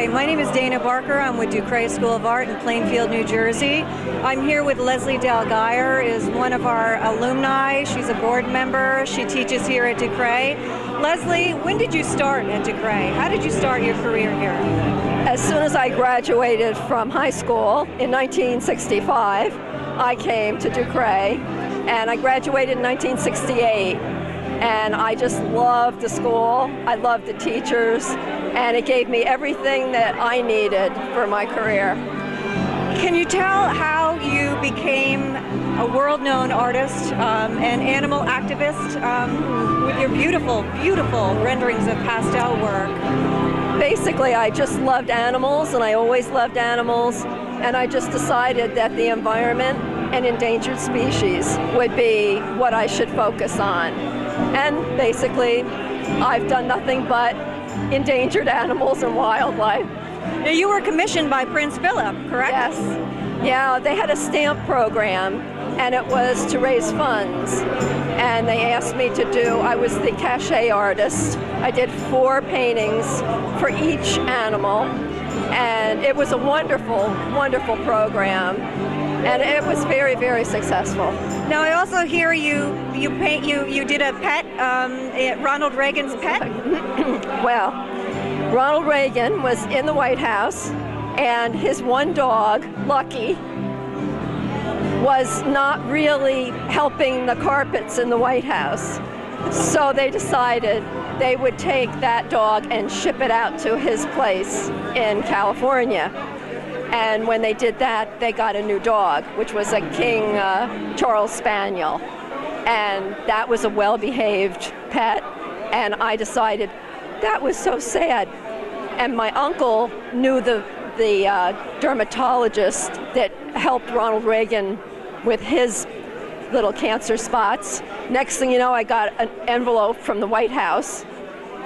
Hi, my name is Dana Barker. I'm with duCret School of Art in Plainfield, New Jersey. I'm here with Leslie Dalgeyer, is one of our alumni. She's a board member. She teaches here at duCret. Leslie, when did you start at duCret? How did you start your career here? As soon as I graduated from high school in 1965, I came to duCret, and I graduated in 1968. And I just loved the school, I loved the teachers, and it gave me everything that I needed for my career. Can you tell how you became a world-known artist, an animal activist, with your beautiful, beautiful renderings of pastel work? Basically, I just loved animals, and I always loved animals, and I just decided that the environment and endangered species would be what I should focus on. And basically, I've done nothing but endangered animals and wildlife. Now, you were commissioned by Prince Philip, correct? Yes. Yeah, they had a stamp program, and it was to raise funds. And they asked me to do, I was the cachet artist. I did 4 paintings for each animal. And it was a wonderful, wonderful program. And it was very, very successful. Now, I also hear you did a pet, Ronald Reagan's pet? Well, Ronald Reagan was in the White House, and his one dog, Lucky, was not really helping the carpets in the White House. So they decided they would take that dog and ship it out to his place in California. And when they did that, they got a new dog, which was a King Charles Spaniel. And that was a well-behaved pet. And I decided that was so sad. And my uncle knew the dermatologist that helped Ronald Reagan with his little cancer spots. Next thing you know, I got an envelope from the White House.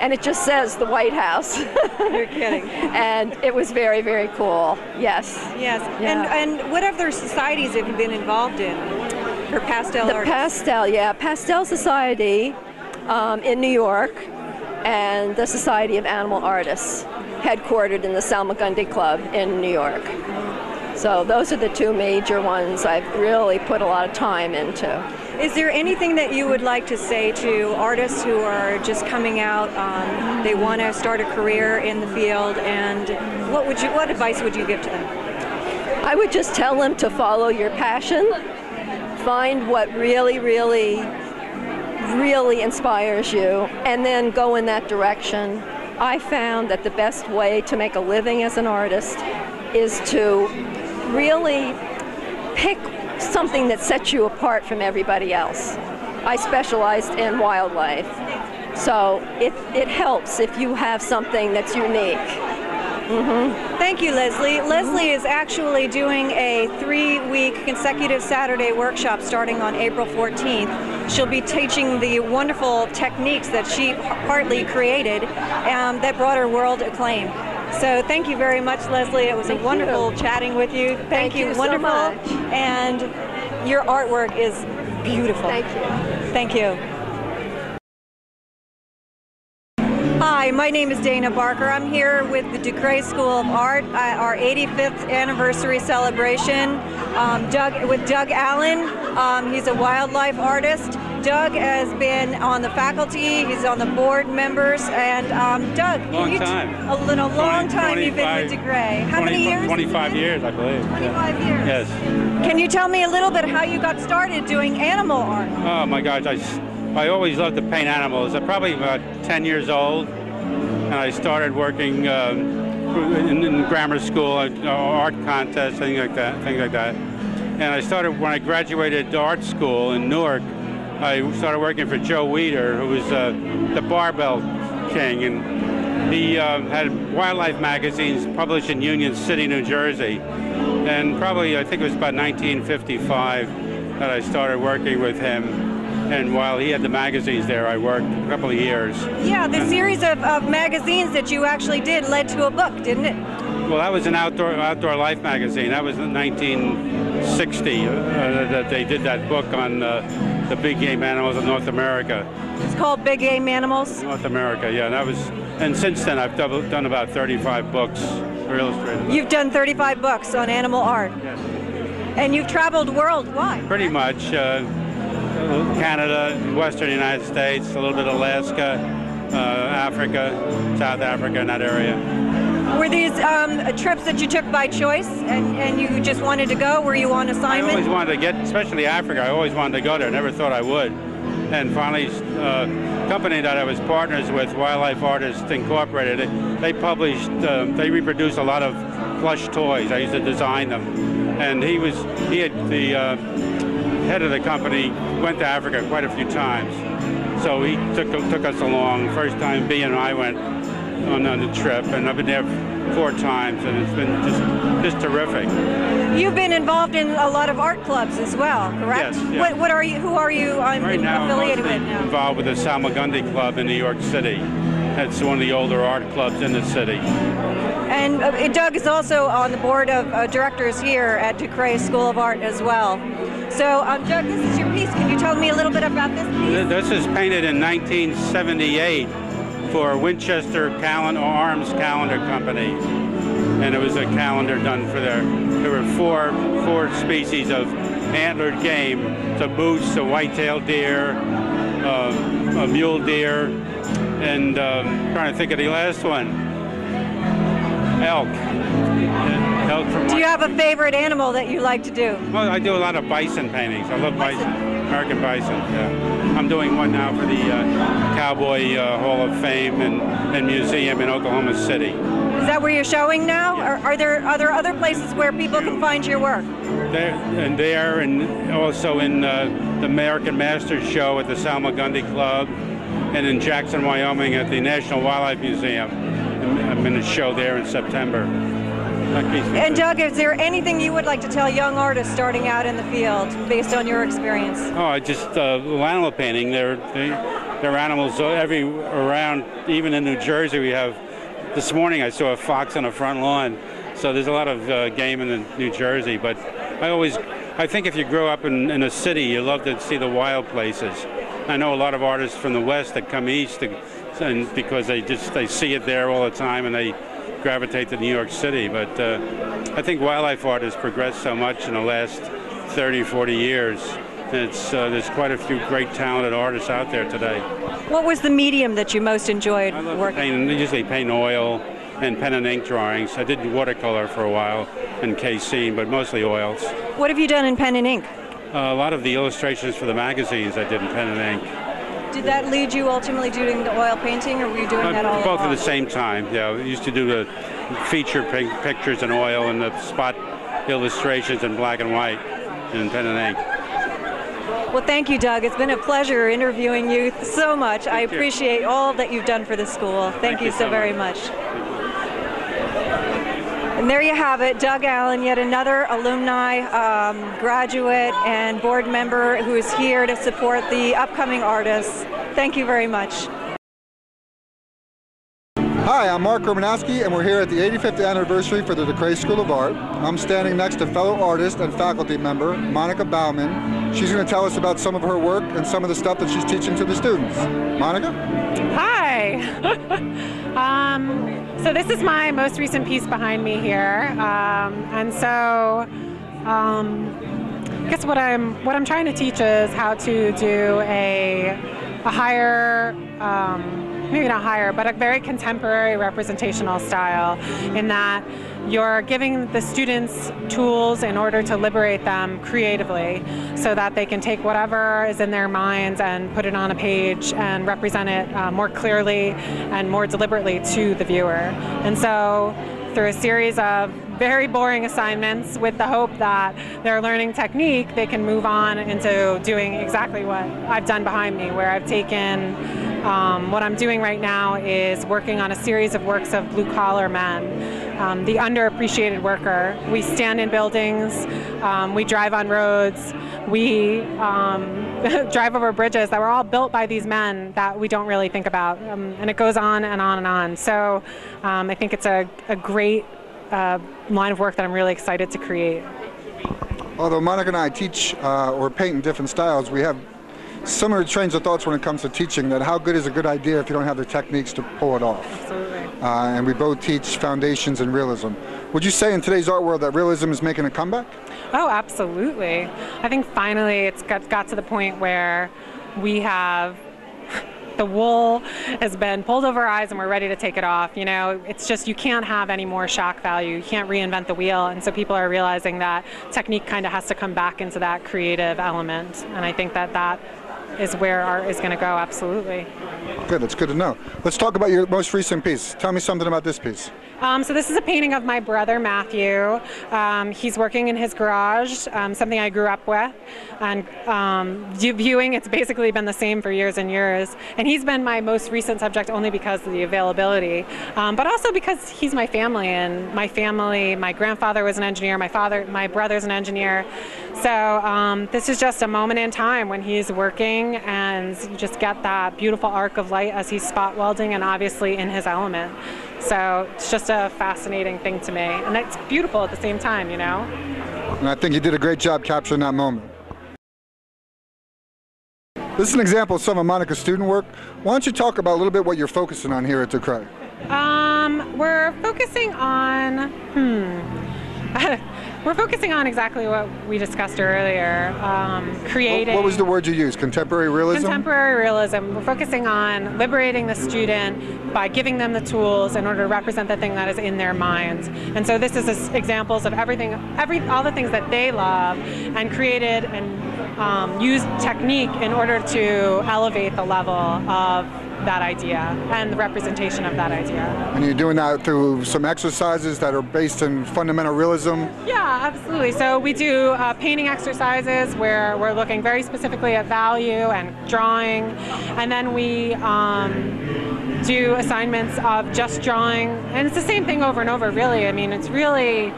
And it just says the White House. You're kidding. And it was very, very cool. Yes. Yes. Yeah. And what other societies have you been involved in for pastel art? Pastel Society in New York, and the Society of Animal Artists, headquartered in the Salmagundi Club in New York. So those are the 2 major ones I've really put a lot of time into. Is there anything that you would like to say to artists who are just coming out, they want to start a career in the field, and what advice would you give to them? I would just tell them to follow your passion, find what really, really, really inspires you, and then go in that direction. I found that the best way to make a living as an artist is to really pick something that sets you apart from everybody else. I specialized in wildlife, so it helps if you have something that's unique. Thank you, Leslie. Leslie is actually doing a 3-week consecutive Saturday workshop starting on April 14th. She'll be teaching the wonderful techniques that she partly created that brought her world acclaim. So thank you very much, Leslie. It was a wonderful chatting with you. Thank you. Wonderful. So much. And your artwork is beautiful. Thank you. Thank you. Hi, my name is Dana Barker. I'm here with the duCret School of Art, our 85th anniversary celebration. With Doug Allen. He's a wildlife artist. Doug has been on the faculty, he's on the board members, and Doug, long time. Long time you've been with duCret. How many years? 25 years, I believe. 25 years. Yes. Can you tell me a little bit how you got started doing animal art? Oh my gosh, I always loved to paint animals. I'm probably about 10 years old, and I started working in grammar school, art contests, things like that. And I started when I graduated art school in Newark. I started working for Joe Weider, who was the barbell king, and he had wildlife magazines published in Union City, New Jersey. And probably, I think it was about 1955 that I started working with him. And while he had the magazines there, I worked a couple of years. Yeah, the series of magazines that you actually did led to a book, didn't it? Well, that was an outdoor life magazine. That was in 1960 that they did that book on the big game animals of North America. It's called Big Game Animals? North America, yeah. And since then I've done about 35 books for Illustrated. You've done 35 books on animal art? Yes. And you've traveled worldwide? Pretty much. Canada, Western United States, a little bit of Alaska, Africa, South Africa, in that area. Were these trips that you took by choice and you just wanted to go? Were you on assignment? I always wanted to get, especially Africa, I always wanted to go there. Never thought I would. And finally, company that I was partners with, Wildlife Artists Incorporated, they published, they reproduced a lot of plush toys. I used to design them. And the head of the company went to Africa quite a few times. So he took us along. First time B and I went on the trip, and I've been there 4 times, and it's been just terrific. You've been involved in a lot of art clubs as well, correct? Yes. Yeah. What are you? Who are you Right now, affiliated I'm with now? involved with the Salmagundi Club in New York City. That's one of the older art clubs in the city. And Doug is also on the board of directors here at duCret School of Art as well. So, Doug, this is your piece. Can you tell me a little bit about this piece? This is painted in 1978 for Winchester Arms Calendar Company. And it was a calendar done for there were four species of antlered game. It's a moose, a white-tailed deer, a mule deer, and trying to think of the last one. Elk. Elk from Do you have a favorite animal that you like to do? Well, I do a lot of bison paintings. I love bison, American bison. Yeah. I'm doing one now for the Cowboy Hall of Fame and Museum in Oklahoma City. Is that where you're showing now? Yeah. Or are there other places where people can find your work? There and also in the American Masters Show at the Salmagundi Club, and in Jackson, Wyoming at the National Wildlife Museum. I'm in a show there in September. And Doug, is there anything you would like to tell young artists starting out in the field based on your experience? Oh, animal painting. There are animals around. Even in New Jersey, we have. This morning I saw a fox on a front lawn. So there's a lot of game in New Jersey. But I think if you grow up in a city, you love to see the wild places. I know a lot of artists from the West that come east and because they see it there all the time and they gravitate to New York City. But I think wildlife art has progressed so much in the last 30, 40 years. There's quite a few great talented artists out there today. What was the medium that you most enjoyed I working? usually paint oil and pen and ink drawings. I did watercolor for a while and casein, but mostly oils. What have you done in pen and ink? A lot of the illustrations for the magazines I did in pen and ink. Did that lead you ultimately doing the oil painting, or were you doing that all both along? at the same time. Yeah, we used to do the feature pictures in oil and the spot illustrations in black and white in pen and ink. Well, thank you, Doug. It's been a pleasure interviewing you so much. I Thank you. appreciate all that you've done for the school. Thank you so very much. And there you have it, Doug Allen, yet another alumni, graduate, and board member who is here to support the upcoming artists. Thank you very much. Hi, I'm Mark Urbanovsky, and we're here at the 85th anniversary for the duCret School of Art. I'm standing next to fellow artist and faculty member, Monica Bauman. She's going to tell us about some of her work and some of the stuff that she's teaching to the students. Monica? Hi. So this is my most recent piece behind me here, and so I guess what I'm trying to teach is how to do a higher, maybe not higher, but a very contemporary representational style, in that you're giving the students tools in order to liberate them creatively so that they can take whatever is in their minds and put it on a page and represent it more clearly and more deliberately to the viewer. And so through a series of very boring assignments with the hope that they're learning technique, they can move on into doing exactly what I've done behind me, where I've taken what I'm doing right now is working on a series of works of blue-collar men. The underappreciated worker. We stand in buildings, we drive on roads, we drive over bridges that were all built by these men that we don't really think about. And it goes on and on and on. So I think it's a great line of work that I'm really excited to create. Although Monica and I teach or paint in different styles, we have similar trains of thoughts when it comes to teaching, that how good is a good idea if you don't have the techniques to pull it off. Absolutely. And we both teach foundations in realism. Would you say in today's art world that realism is making a comeback? Oh, absolutely. I think finally it's got to the point where we have the wool has been pulled over our eyes and we're ready to take it off. You know, it's just, you can't have any more shock value. You can't reinvent the wheel. And so people are realizing that technique kind of has to come back into that creative element. And I think that that is where art is going to go, absolutely. Good, that's good to know. Let's talk about your most recent piece. Tell me something about this piece. So this is a painting of my brother, Matthew. He's working in his garage, something I grew up with. And viewing, it's basically been the same for years and years. And he's been my most recent subject only because of the availability, but also because he's my family. And my grandfather was an engineer, my brother's an engineer. So this is just a moment in time when he's working, and you just get that beautiful arc of light as he's spot welding and obviously in his element. So it's just a fascinating thing to me, and it's beautiful at the same time, you know? And I think you did a great job capturing that moment. This is an example of some of Monica's student work. Why don't you talk about a little bit what you're focusing on here at duCret? We're focusing on, we're focusing on exactly what we discussed earlier, creating... What was the word you used? Contemporary realism? Contemporary realism. We're focusing on liberating the student by giving them the tools in order to represent the thing that is in their minds. And so this is examples of all the things that they love, and created and used technique in order to elevate the level of that idea and the representation of that idea. And you're doing that through some exercises that are based in fundamental realism? Yeah, absolutely. So we do painting exercises where we're looking very specifically at value and drawing, and then we do assignments of just drawing, and it's the same thing over and over, really. I mean, it's really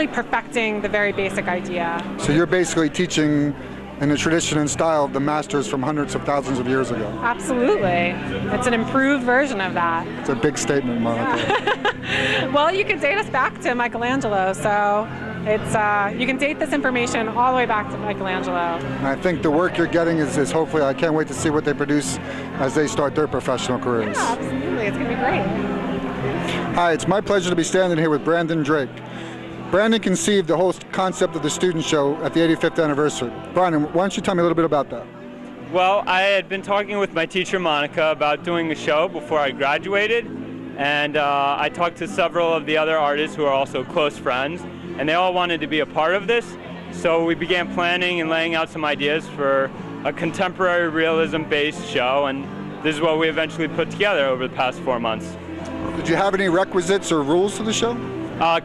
perfecting the very basic idea. So you're basically teaching in the tradition and style of the masters from hundreds of thousands of years ago. Absolutely. It's an improved version of that. It's a big statement, Monica. Well, you can date us back to Michelangelo, so it's you can date this information all the way back to Michelangelo. And I think the work you're getting is hopefully, I can't wait to see what they produce as they start their professional careers. Yeah, absolutely. It's going to be great. Hi, it's my pleasure to be standing here with Brandon Drake. Brandon conceived the whole concept of the student show at the 85th anniversary. Brandon, why don't you tell me a little bit about that? Well, I had been talking with my teacher, Monica, about doing a show before I graduated, and I talked to several of the other artists who are also close friends, and they all wanted to be a part of this. So we began planning and laying out some ideas for a contemporary realism-based show, and this is what we eventually put together over the past 4 months. Did you have any requisites or rules to the show?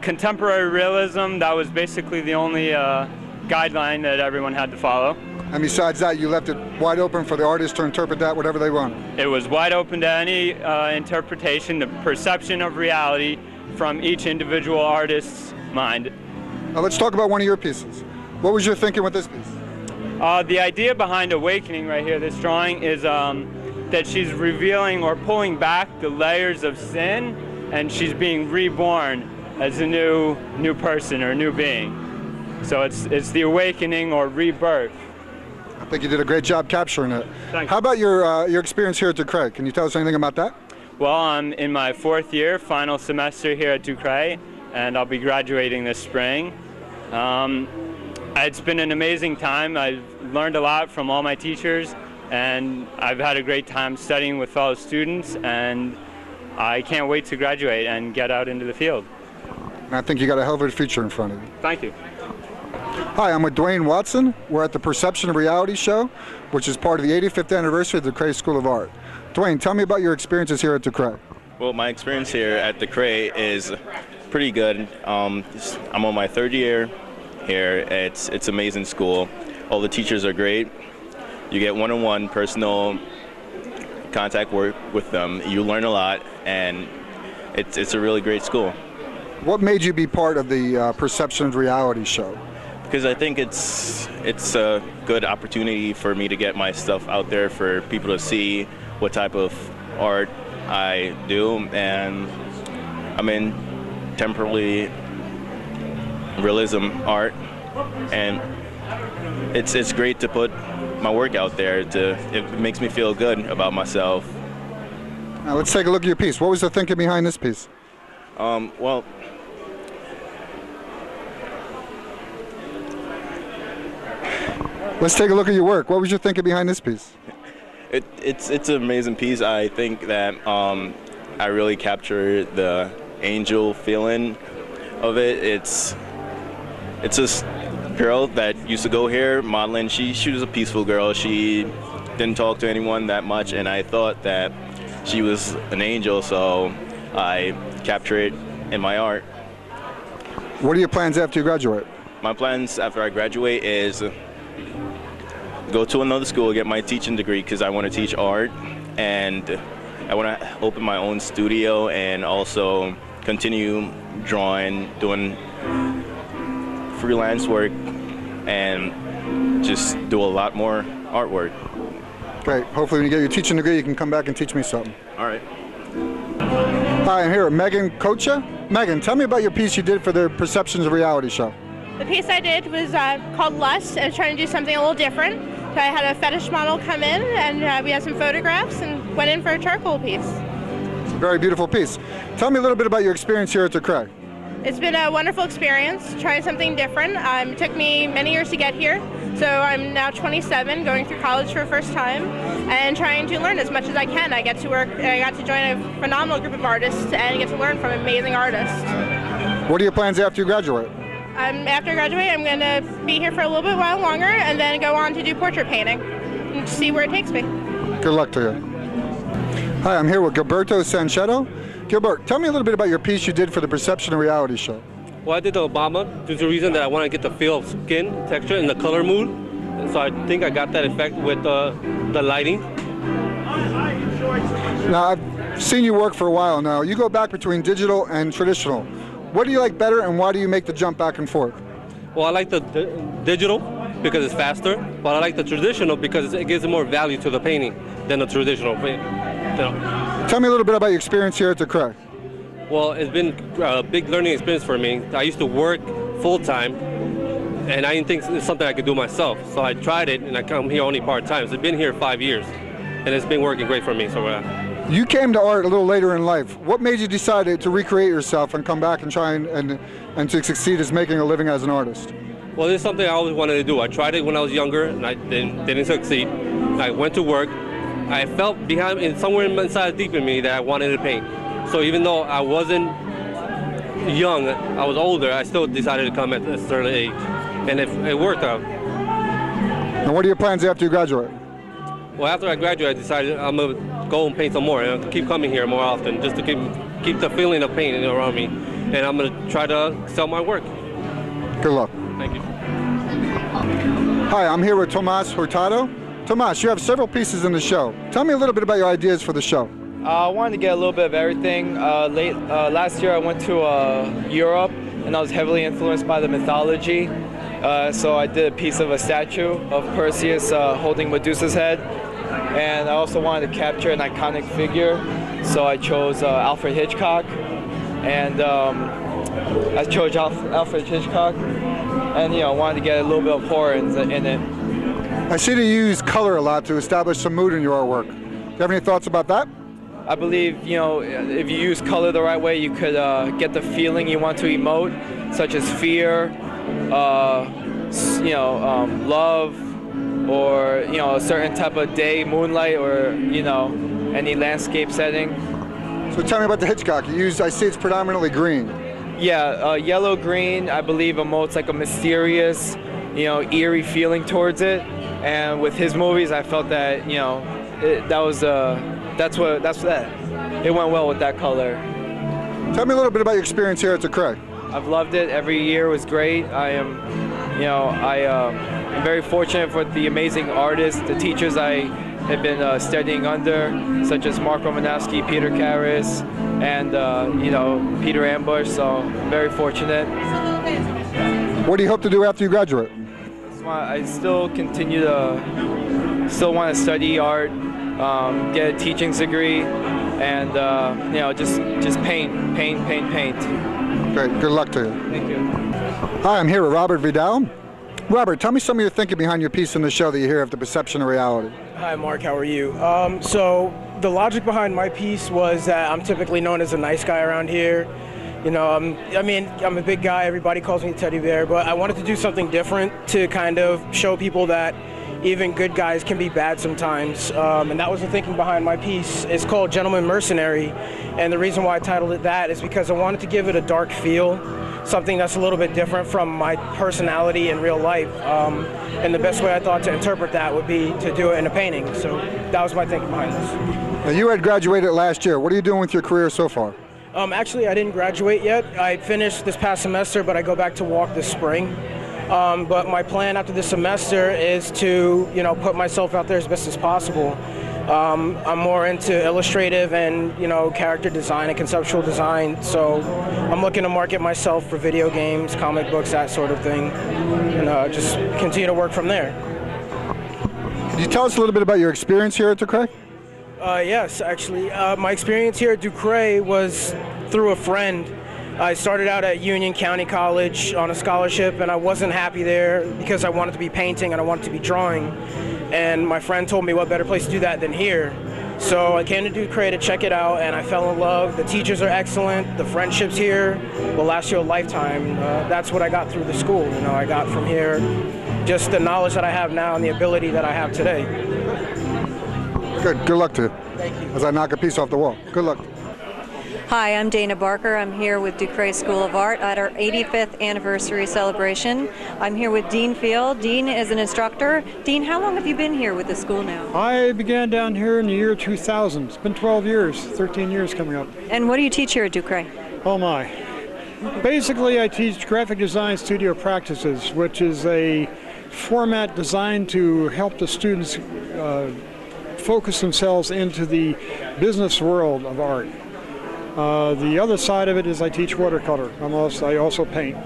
Contemporary realism, that was basically the only guideline that everyone had to follow. And besides that, you left it wide open for the artists to interpret that whatever they want. It was wide open to any interpretation, the perception of reality from each individual artist's mind. Now let's talk about one of your pieces. What was your thinking with this piece? The idea behind Awakening right here, this drawing, is that she's revealing or pulling back the layers of sin, and she's being reborn as a new person or new being. So it's the awakening or rebirth. I think you did a great job capturing it. Thanks. How about your experience here at duCret? Can you tell us anything about that? Well, I'm in my 4th year, final semester here at duCret, and I'll be graduating this spring. It's been an amazing time. I've learned a lot from all my teachers, and I've had a great time studying with fellow students, and I can't wait to graduate and get out into the field. And I think you got a hell of a future in front of you. Thank you. Hi, I'm with Duane Watson. We're at the Perception of Reality show, which is part of the 85th anniversary of the duCret School of Art. Duane, tell me about your experiences here at duCret. Well, my experience here at duCret is pretty good. I'm on my 3rd year here. It's amazing school. All the teachers are great. You get one-on-one personal contact work with them. You learn a lot, and it's a really great school. What made you be part of the Perception of Reality show? Because I think it's a good opportunity for me to get my stuff out there for people to see what type of art I do, and I'm in temporary realism art, and it's great to put my work out there. It makes me feel good about myself. Now let's take a look at your piece. What was the thinking behind this piece? Well, let's take a look at your work. What was your thinking behind this piece? it's an amazing piece. I think that I really capture the angel feeling of it. It's this girl that used to go here modeling. She was a peaceful girl. She didn't talk to anyone that much, and I thought that she was an angel, so I capture it in my art. What are your plans after you graduate? My plans after I graduate is go to another school, get my teaching degree, because I want to teach art, and I want to open my own studio and also continue drawing, doing freelance work, and just do a lot more artwork. Great. Hopefully when you get your teaching degree, you can come back and teach me something. All right. Hi, I'm here with Megan Kocha. Megan, tell me about your piece you did for the Perceptions of Reality show. The piece I did was called Lust. I was trying to do something a little different. So I had a fetish model come in, and we had some photographs and went in for a charcoal piece. It's a very beautiful piece. Tell me a little bit about your experience here at duCret. It's been a wonderful experience, trying something different. It took me many years to get here, so I'm now 27, going through college for the first time, and trying to learn as much as I can. I got to join a phenomenal group of artists and get to learn from amazing artists. What are your plans after you graduate? After I graduate, I'm going to be here for a little bit while longer, and then go on to do portrait painting and see where it takes me. Good luck to you. Hi, I'm here with Gilberto Santos. Gilbert, tell me a little bit about your piece you did for the Perception of Reality show. Well, I did the Obama due to the reason that I want to get the feel of skin texture and the color mood. And so I think I got that effect with the lighting. Now, I've seen you work for a while now. You go back between digital and traditional. What do you like better, and why do you make the jump back and forth? Well, I like the digital because it's faster, but I like the traditional because it gives more value to the painting than the traditional painting. Tell me a little bit about your experience here at duCret. Well, it's been a big learning experience for me. I used to work full-time, and I didn't think it's something I could do myself. So I tried it, and I come here only part-time. So I've been here 5 years, and it's been working great for me. So you came to art a little later in life. What made you decide to recreate yourself and come back and try and to succeed as making a living as an artist? Well, this is something I always wanted to do. I tried it when I was younger, and I didn't succeed. I went to work. I felt somewhere inside deep in me that I wanted to paint. So even though I wasn't young, I was older, I still decided to come at a certain age. And it worked out. And what are your plans after you graduate? Well, after I graduate, I decided I'm going to go and paint some more and keep coming here more often just to keep the feeling of painting around me. And I'm going to try to sell my work. Good luck. Thank you. Hi, I'm here with Tomas Furtado. Tomas, you have several pieces in the show. Tell me a little bit about your ideas for the show. I wanted to get a little bit of everything. Last year I went to Europe, and I was heavily influenced by the mythology. So I did a piece of a statue of Perseus holding Medusa's head. And I also wanted to capture an iconic figure. So I chose Alfred Hitchcock. And I chose Alfred Hitchcock. And wanted to get a little bit of horror in it. I see that you use color a lot to establish some mood in your artwork. Do you have any thoughts about that? I believe, if you use color the right way, you could get the feeling you want to emote, such as fear, love, or, a certain type of day, moonlight, or, any landscape setting. So tell me about the Hitchcock. I see it's predominantly green. Yeah, yellow-green, I believe, emotes like a mysterious, eerie feeling towards it. And with his movies, I felt that, that's that. It went well with that color. Tell me a little bit about your experience here at duCret. I've loved it. Every year was great. I am very fortunate for the amazing artists, the teachers I have been studying under, such as Mark Urbanovsky, Peter Karras, and Peter Ambush. So I'm very fortunate. What do you hope to do after you graduate? I still want to study art, get a teaching degree, and just paint. Great. Good luck to you. Thank you. Hi, I'm here with Robert Vidal. Robert, tell me some of your thinking behind your piece in the show that you hear of the perception of reality. Hi, Mark. How are you? So the logic behind my piece was that I'm typically known as a nice guy around here. You know, I'm a big guy. Everybody calls me a teddy bear, but I wanted to do something different to kind of show people that even good guys can be bad sometimes. And that was the thinking behind my piece. It's called Gentleman Mercenary. And the reason why I titled it that is because I wanted to give it a dark feel, something that's a little bit different from my personality in real life. And the best way I thought to interpret that would be to do it in a painting. So that was my thinking behind this. Now, you had graduated last year. What are you doing with your career so far? Actually, I didn't graduate yet. I finished this past semester, but I go back to walk this spring. But my plan after this semester is to, you know, put myself out there as best as possible. I'm more into illustrative and, you know, character design and conceptual design. So I'm looking to market myself for video games, comic books, that sort of thing, and just continue to work from there. Can you tell us a little bit about your experience here at duCret? Yes, actually. My experience here at duCret was through a friend. I started out at Union County College on a scholarship, and I wasn't happy there because I wanted to be painting and I wanted to be drawing. And my friend told me what better place to do that than here. So I came to duCret to check it out, and I fell in love. The teachers are excellent. The friendships here will last you a lifetime. That's what I got through the school. You know, I got from here just the knowledge that I have now and the ability that I have today. Good luck to you. Thank you. As I knock a piece off the wall. Good luck. Hi, I'm Dana Barker. I'm here with duCret School of Art at our 85th anniversary celebration. I'm here with Dean Field. Dean is an instructor. Dean, how long have you been here with the school now? I began down here in the year 2000. It's been 12 years, 13 years coming up. And what do you teach here at duCret? Oh my. Basically, I teach graphic design studio practices, which is a format designed to help the students focus themselves into the business world of art. The other side of it is I teach watercolor. I also paint.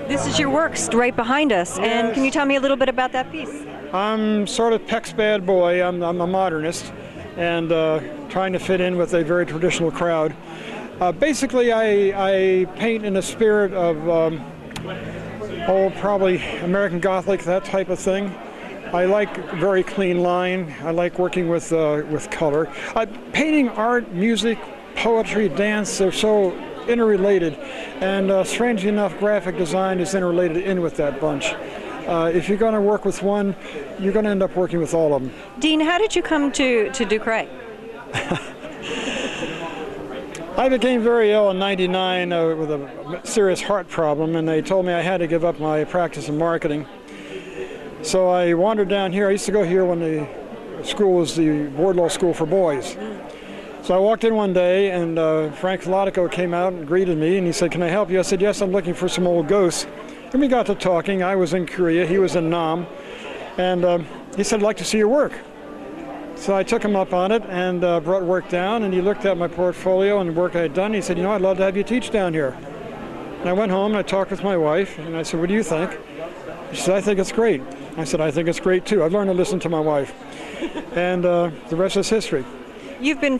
This is your work right behind us. Yes. And can you tell me a little bit about that piece? I'm sort of Peck's bad boy. I'm a modernist and trying to fit in with a very traditional crowd. Basically, I paint in the spirit of, probably American Gothic, that type of thing. I like very clean line. I like working with color. Painting, art, music, poetry, dance, they're so interrelated. And strangely enough, graphic design is interrelated in with that bunch. If you're going to work with one, you're going to end up working with all of them. Dean, how did you come to duCret? I became very ill in '99 with a serious heart problem, and they told me I had to give up my practice in marketing. So I wandered down here. I used to go here when the school was the board law school for boys. So I walked in one day, and Frank Latico came out and greeted me, and he said, "Can I help you?" I said, "Yes, I'm looking for some old ghosts." And we got to talking. I was in Korea, he was in Nam, and he said, "I'd like to see your work." So I took him up on it and brought work down, and he looked at my portfolio and the work I had done. He said, "You know, I'd love to have you teach down here." And I went home and I talked with my wife, and I said, "What do you think?" She said, "I think it's great." I said, "I think it's great too." I've learned to listen to my wife. And the rest is history. You've been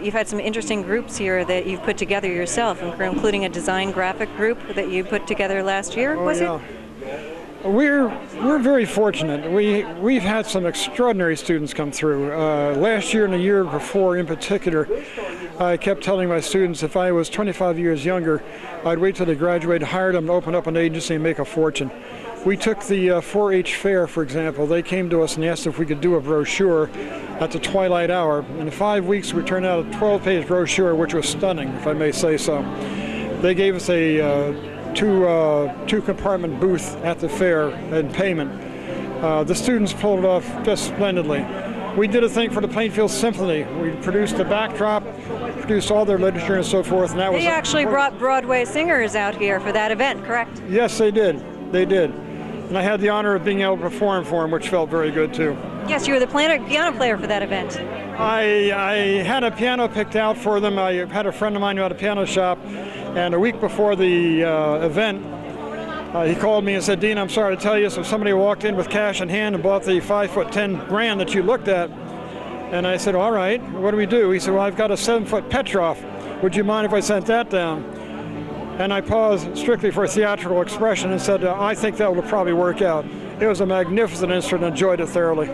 you've had some interesting groups here that you've put together yourself, including a design graphic group that you put together last year, was it? We're very fortunate. We've had some extraordinary students come through. Last year and the year before in particular, I kept telling my students if I was 25 years younger, I'd wait till they graduated, hire them to open up an agency and make a fortune. We took the 4-H fair, for example. They came to us and asked if we could do a brochure at the twilight hour. In 5 weeks, we turned out a 12-page brochure, which was stunning, if I may say so. They gave us a two-compartment booth at the fair and payment. The students pulled it off just splendidly. We did a thing for the Plainfield Symphony. We produced the backdrop, produced all their literature and so forth. And that they actually brought Broadway singers out here for that event, correct? Yes, they did. They did. And I had the honor of being able to perform for them, which felt very good too. Yes, you were the piano player for that event. I had a piano picked out for them. I had a friend of mine who had a piano shop, and a week before the event, he called me and said, "Dean, I'm sorry to tell you, so somebody walked in with cash in hand and bought the 5'10" grand that you looked at." And I said, "All right, what do we do?" He said, "Well, I've got a 7-foot Petrov. Would you mind if I sent that down?" and I paused strictly for theatrical expression and said, I think that will probably work out. It was a magnificent instrument, enjoyed it thoroughly.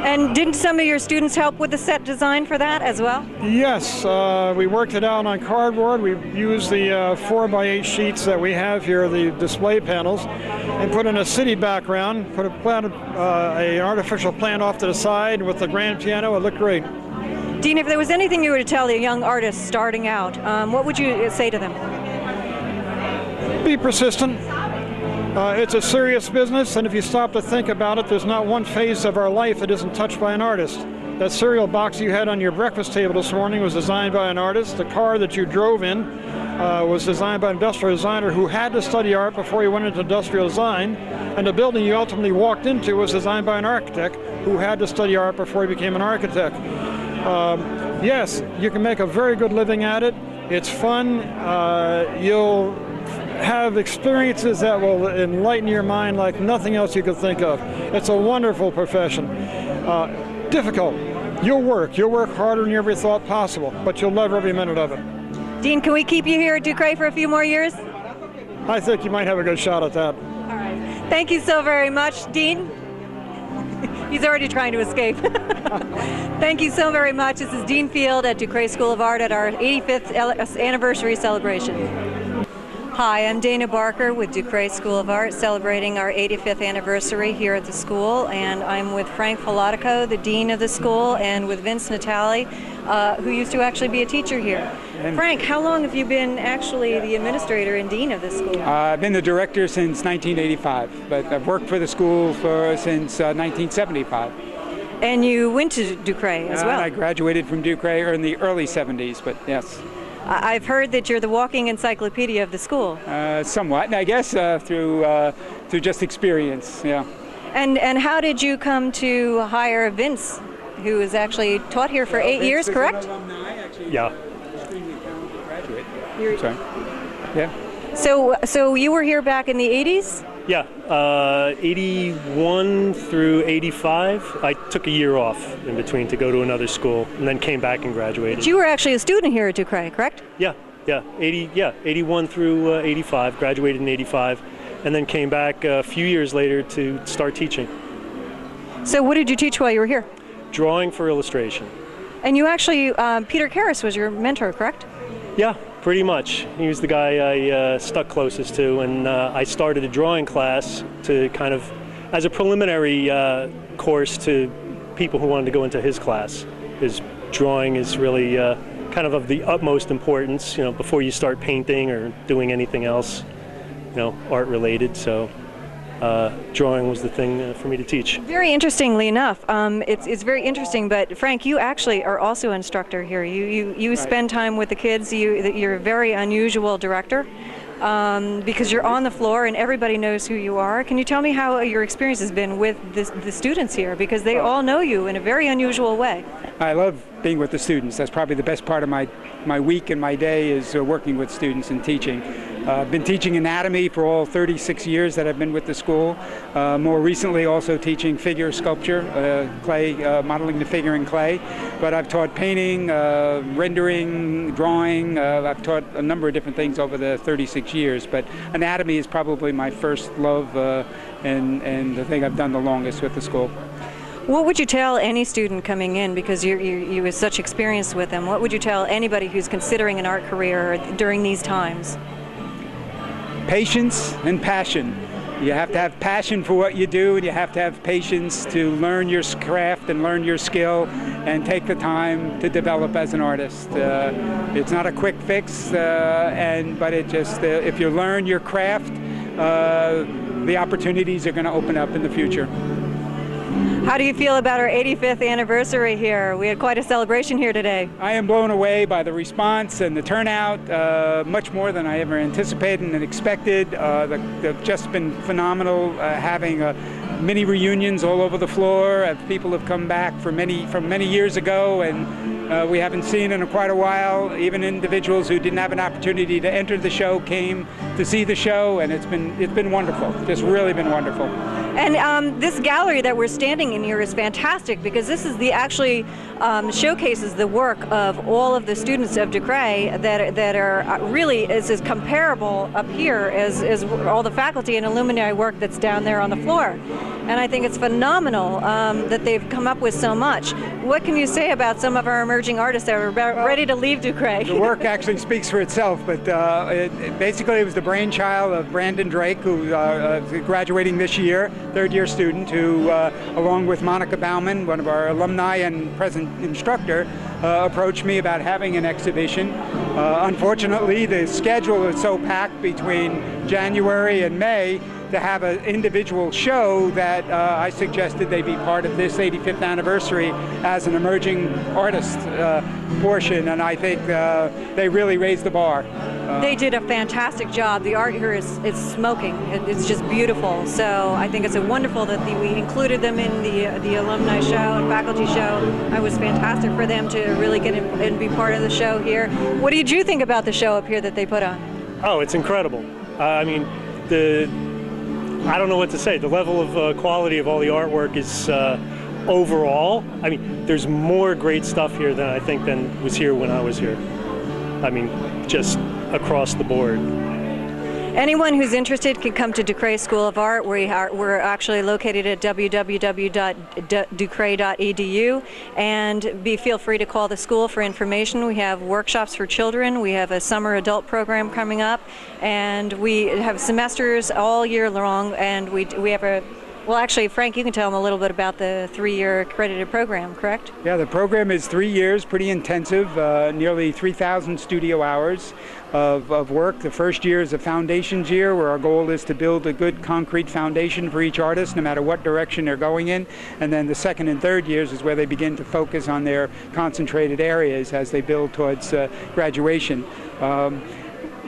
And didn't some of your students help with the set design for that as well? Yes, we worked it out on cardboard. We used the 4x8 sheets that we have here, the display panels, and put in a city background, planted an artificial plant off to the side with the grand piano. It looked great. Dean, if there was anything you were to tell a young artist starting out, what would you say to them? Be persistent. It's a serious business, and if you stop to think about it, there's not one phase of our life that isn't touched by an artist. That cereal box you had on your breakfast table this morning was designed by an artist. The car that you drove in was designed by an industrial designer who had to study art before he went into industrial design. And the building you ultimately walked into was designed by an architect who had to study art before he became an architect. Yes, you can make a very good living at it. It's fun. You'll have experiences that will enlighten your mind like nothing else you could think of. It's a wonderful profession. Difficult. You'll work harder than you ever thought possible, but you'll love every minute of it. Dean, can we keep you here at duCret for a few more years? I think you might have a good shot at that. All right. Thank you so very much, Dean. He's already trying to escape. Thank you so very much. This is Dean Field at duCret School of Art at our 85th anniversary celebration. Hi, I'm Dana Barker with duCret School of Art, celebrating our 85th anniversary here at the school, and I'm with Frank Filatico, the dean of the school, and with Vince Natale, who used to actually be a teacher here. And Frank, how long have you been actually the administrator and dean of this school? I've been the director since 1985, but I've worked for the school since 1975. And you went to duCret as well? I graduated from duCret in the early 70s, but yes. I've heard that you're the walking encyclopedia of the school. Somewhat, I guess, through just experience, yeah. And how did you come to hire Vince, who has actually taught here for 8 years, correct? Alumni, actually. Yeah. Extremely talented graduate. Sorry. Yeah. So you were here back in the 80s? Yeah, 81 through 85. I took a year off in between to go to another school, and then came back and graduated. But you were actually a student here at duCret, correct? Yeah, 81 through 85. Graduated in 85, and then came back a few years later to start teaching. So what did you teach while you were here? Drawing for illustration. And you actually, Peter Karras was your mentor, correct? Yeah. Pretty much. He was the guy I stuck closest to, and I started a drawing class to kind of, as a preliminary course to people who wanted to go into his class. His drawing is really kind of the utmost importance, before you start painting or doing anything else, art related. So drawing was the thing for me to teach. Very interestingly enough, it's very interesting, but Frank, you actually are also an instructor here. You right. Spend time with the kids. You're a very unusual director because you're on the floor and everybody knows who you are. Can you tell me how your experience has been with the students here, because they all know you in a very unusual way? I love being with the students. That's probably the best part of my week and my day is working with students and teaching. I've been teaching anatomy for all 36 years that I've been with the school. More recently also teaching figure sculpture, clay, modeling the figure in clay. But I've taught painting, rendering, drawing. I've taught a number of different things over the 36 years. But anatomy is probably my first love and the thing I've done the longest with the school. What would you tell any student coming in, because you have such experience with them, what would you tell anybody who's considering an art career during these times? Patience and passion. You have to have passion for what you do, and you have to have patience to learn your craft and learn your skill and take the time to develop as an artist. It's not a quick fix, but it just, if you learn your craft, the opportunities are going to open up in the future. How do you feel about our 85th anniversary here? We had quite a celebration here today. I am blown away by the response and the turnout, much more than I ever anticipated and expected. They've just been phenomenal, having mini reunions all over the floor. People have come back from many years ago, and we haven't seen in quite a while. Even individuals who didn't have an opportunity to enter the show came to see the show, and it's been wonderful. Just really been wonderful. And this gallery that we're standing in here is fantastic because this is actually showcases the work of all of the students of duCret that are really is as comparable up here as all the faculty and alumni work that's down there on the floor. And I think it's phenomenal that they've come up with so much. What can you say about some of our emerging artists that are ready to leave duCret? The work actually speaks for itself, but basically it was the brainchild of Brandon Drake, who is graduating this year, third-year student, who, along with Monica Bauman, one of our alumni and present instructor, approached me about having an exhibition. Unfortunately, the schedule is so packed between January and May to have an individual show that I suggested they be part of this 85th anniversary as an emerging artist portion, and I think they really raised the bar. They did a fantastic job. The art here is smoking. It's just beautiful. So I think it's wonderful that we included them in the alumni show and faculty show. It was fantastic for them to really get in and be part of the show here. What did you think about the show up here that they put on? Oh, it's incredible. I mean, I don't know what to say. The level of quality of all the artwork is overall. I mean, there's more great stuff here than I think than was here when I was here. I mean, just across the board. Anyone who's interested can come to duCret School of Art. We're actually located at www.ducret.edu, and feel free to call the school for information. We have workshops for children. We have a summer adult program coming up, and we have semesters all year long, and we have a well, actually, Frank, you can tell them a little bit about the 3-year accredited program, correct? Yeah, the program is 3 years, pretty intensive, nearly 3,000 studio hours of work. The first year is a foundations year, where our goal is to build a good concrete foundation for each artist, no matter what direction they're going in. And then the second and third years is where they begin to focus on their concentrated areas as they build towards graduation.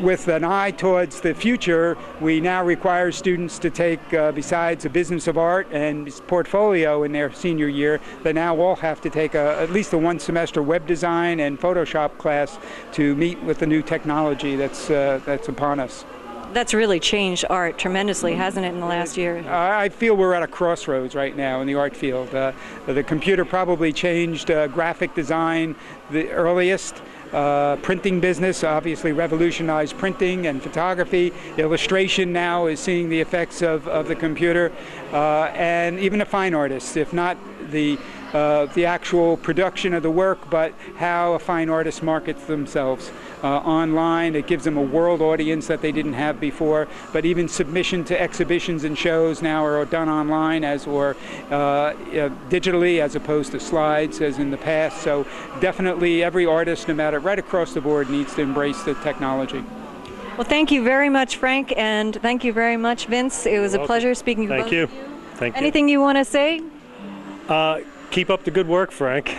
With an eye towards the future, we now require students to take, besides a business of art and portfolio in their senior year, they now all have to take at least a one-semester web design and Photoshop class to meet with the new technology that's upon us. That's really changed art tremendously, hasn't it, in the last year? I feel we're at a crossroads right now in the art field. The computer probably changed graphic design the earliest. Printing business obviously revolutionized printing and photography. Illustration now is seeing the effects of the computer, and even a fine artist, if not the actual production of the work, but how a fine artist markets themselves online. It gives them a world audience that they didn't have before. But even submission to exhibitions and shows now are done online or digitally, as opposed to slides as in the past. So definitely every artist, no matter right across the board, needs to embrace the technology. Well, thank you very much, Frank, and thank you very much, Vince. It was a pleasure speaking to both of you. Thank you. Anything you want to say? Keep up the good work, Frank.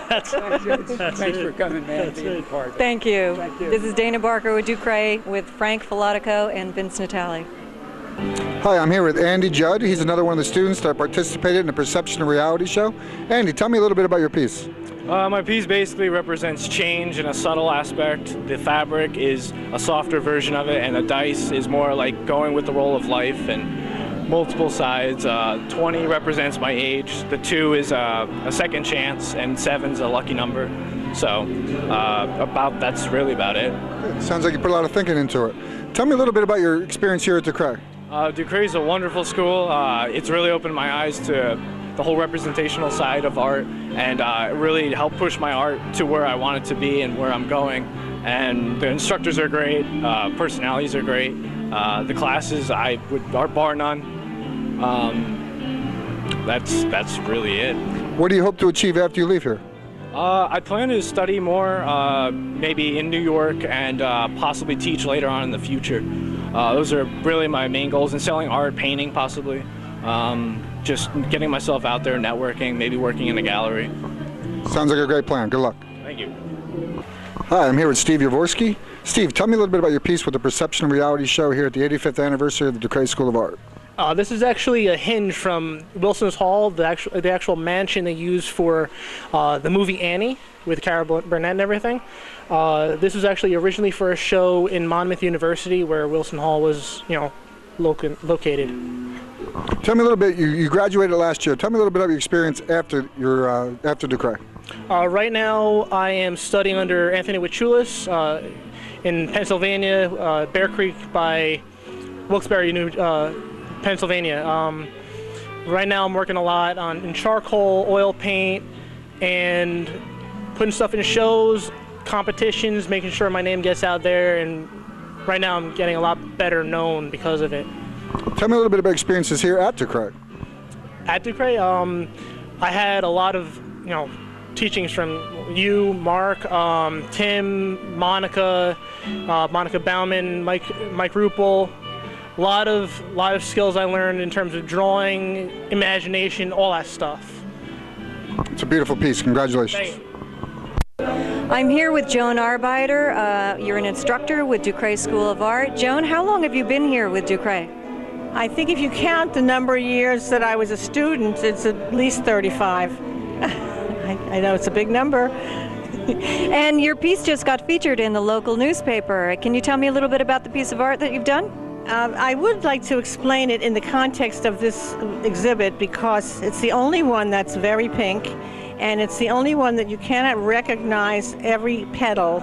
Thanks for coming, man. Thank you. This is Dana Barker with duCret with Frank Filatico and Vince Natali. Hi, I'm here with Andy Judd. He's another one of the students that participated in the Perception of Reality show. Andy, tell me a little bit about your piece. My piece basically represents change in a subtle aspect. The fabric is a softer version of it, and the dice is more like going with the roll of life and multiple sides. 20 represents my age, the 2 is a second chance, and 7's a lucky number. So that's really about it. Sounds like you put a lot of thinking into it. Tell me a little bit about your experience here at duCret. duCret is a wonderful school. It's really opened my eyes to the whole representational side of art, and it really helped push my art to where I want it to be and where I'm going. And the instructors are great, personalities are great. The classes are bar none. That's really it. What do you hope to achieve after you leave here? I plan to study more, maybe in New York, and possibly teach later on in the future. Those are really my main goals, and selling art, painting possibly. Just getting myself out there, networking, maybe working in a gallery. Sounds like a great plan. Good luck. Thank you. Hi, I'm here with Steve Dvorsky. Steve, tell me a little bit about your piece with the Perception of Reality show here at the 85th anniversary of the duCret School of Art. This is actually a hinge from Wilson's Hall, the actual mansion they used for the movie Annie with Cara Burnett and everything. This was actually originally for a show in Monmouth University, where Wilson Hall was, located. Tell me a little bit, you graduated last year. Tell me a little bit about your experience after duCret. Right now, I am studying under Anthony Wichulis in Pennsylvania, Bear Creek by Wilkes-Barre, Pennsylvania. Right now, I'm working a lot in charcoal, oil paint, and putting stuff in shows, competitions, making sure my name gets out there. And right now, I'm getting a lot better known because of it. Tell me a little bit about experiences here at duCret. At duCret, I had a lot of, teachings from you, Mark, Tim, Monica Bauman, Mike Ruppel. A lot of skills I learned in terms of drawing, imagination, all that stuff. It's a beautiful piece. Congratulations. Thank you. I'm here with Joan Arbeiter. You're an instructor with duCret School of Art. Joan, how long have you been here with duCret? I think if you count the number of years that I was a student, it's at least 35. I know it's a big number. And your piece just got featured in the local newspaper. Can you tell me a little bit about the piece of art that you've done? I would like to explain it in the context of this exhibit because it's the only one that's very pink, and it's the only one that you cannot recognize every petal.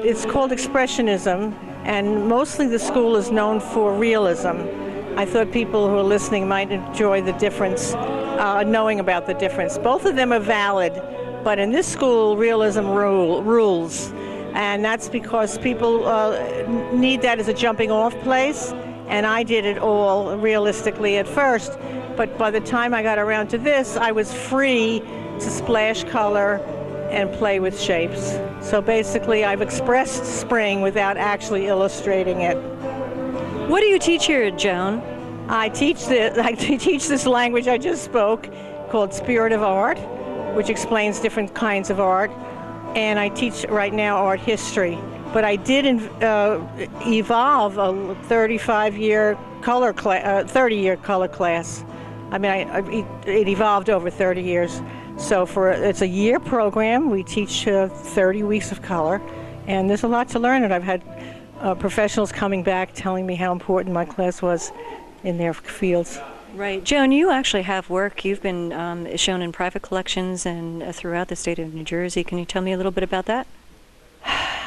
It's called Expressionism, and mostly the school is known for Realism. I thought people who are listening might enjoy the difference, knowing about the difference. Both of them are valid, but in this school, Realism rules. And that's because people need that as a jumping off place, and I did it all realistically at first. But by the time I got around to this, I was free to splash color and play with shapes. So basically, I've expressed spring without actually illustrating it. What do you teach here, Joan? I teach this language I just spoke called Spirit of Art, which explains different kinds of art. And I teach right now art history. But I did evolve a 35-year color class, 30-year color class. I mean, it evolved over 30 years. So it's a year program. We teach 30 weeks of color, and there's a lot to learn. And I've had professionals coming back telling me how important my class was in their fields. Right. Joan, you actually have work. You've been shown in private collections and throughout the state of New Jersey. Can you tell me a little bit about that?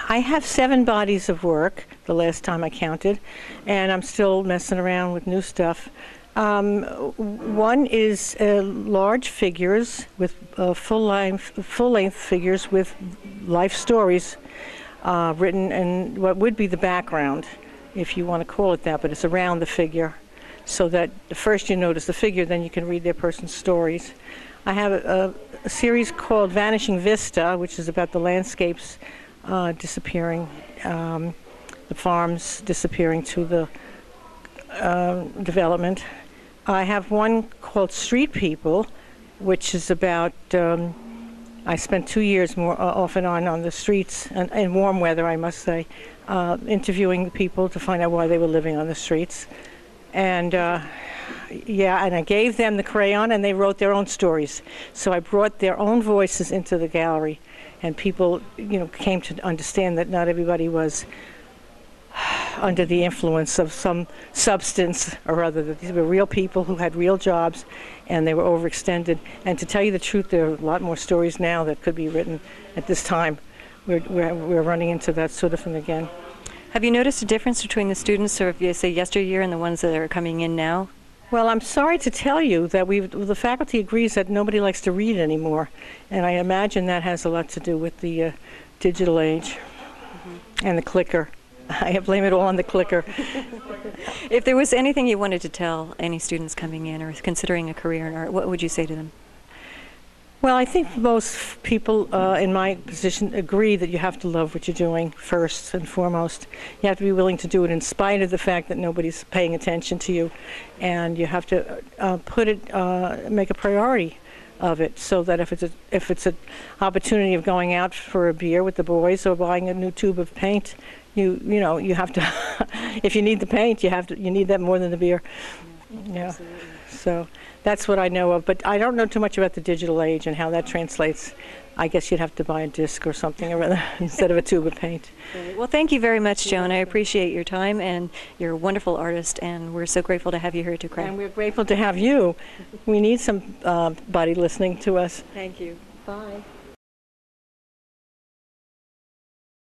I have 7 bodies of work, the last time I counted, and I'm still messing around with new stuff. One is large figures with full-length figures with life stories written in what would be the background, if you want to call it that, but it's around the figure, so that first you notice the figure, then you can read their person's stories. I have a series called Vanishing Vista, which is about the landscapes disappearing, the farms disappearing to the development. I have one called Street People, which is about, I spent 2 years more off and on the streets, and in warm weather, I must say, interviewing the people to find out why they were living on the streets. And yeah, and I gave them the crayon, and they wrote their own stories. So I brought their own voices into the gallery, and people, came to understand that not everybody was under the influence of some substance or other, that these were real people who had real jobs and they were overextended. And to tell you the truth, there are a lot more stories now that could be written at this time. We're running into that sort of thing again. Have you noticed a difference between the students of, say, yesteryear and the ones that are coming in now? Well, I'm sorry to tell you that the faculty agrees that nobody likes to read anymore, and I imagine that has a lot to do with the digital age and the clicker. I blame it all on the clicker. If there was anything you wanted to tell any students coming in or considering a career in art, what would you say to them? Well, I think most people in my position agree that you have to love what you're doing first and foremost. You have to be willing to do it in spite of the fact that nobody's paying attention to you, and you have to make a priority of it, so that if it's an opportunity of going out for a beer with the boys or buying a new tube of paint, you have to. If you need the paint, you need that more than the beer. Yeah. Absolutely. So that's what I know of, but I don't know too much about the digital age and how that translates. I guess you'd have to buy a disc or something or other instead of a tube of paint. Great. Well, thank you very much, Joan. I appreciate your time, and you're a wonderful artist, and we're so grateful to have you here at duCret. And we're grateful to have you. We need somebody listening to us. Thank you. Bye.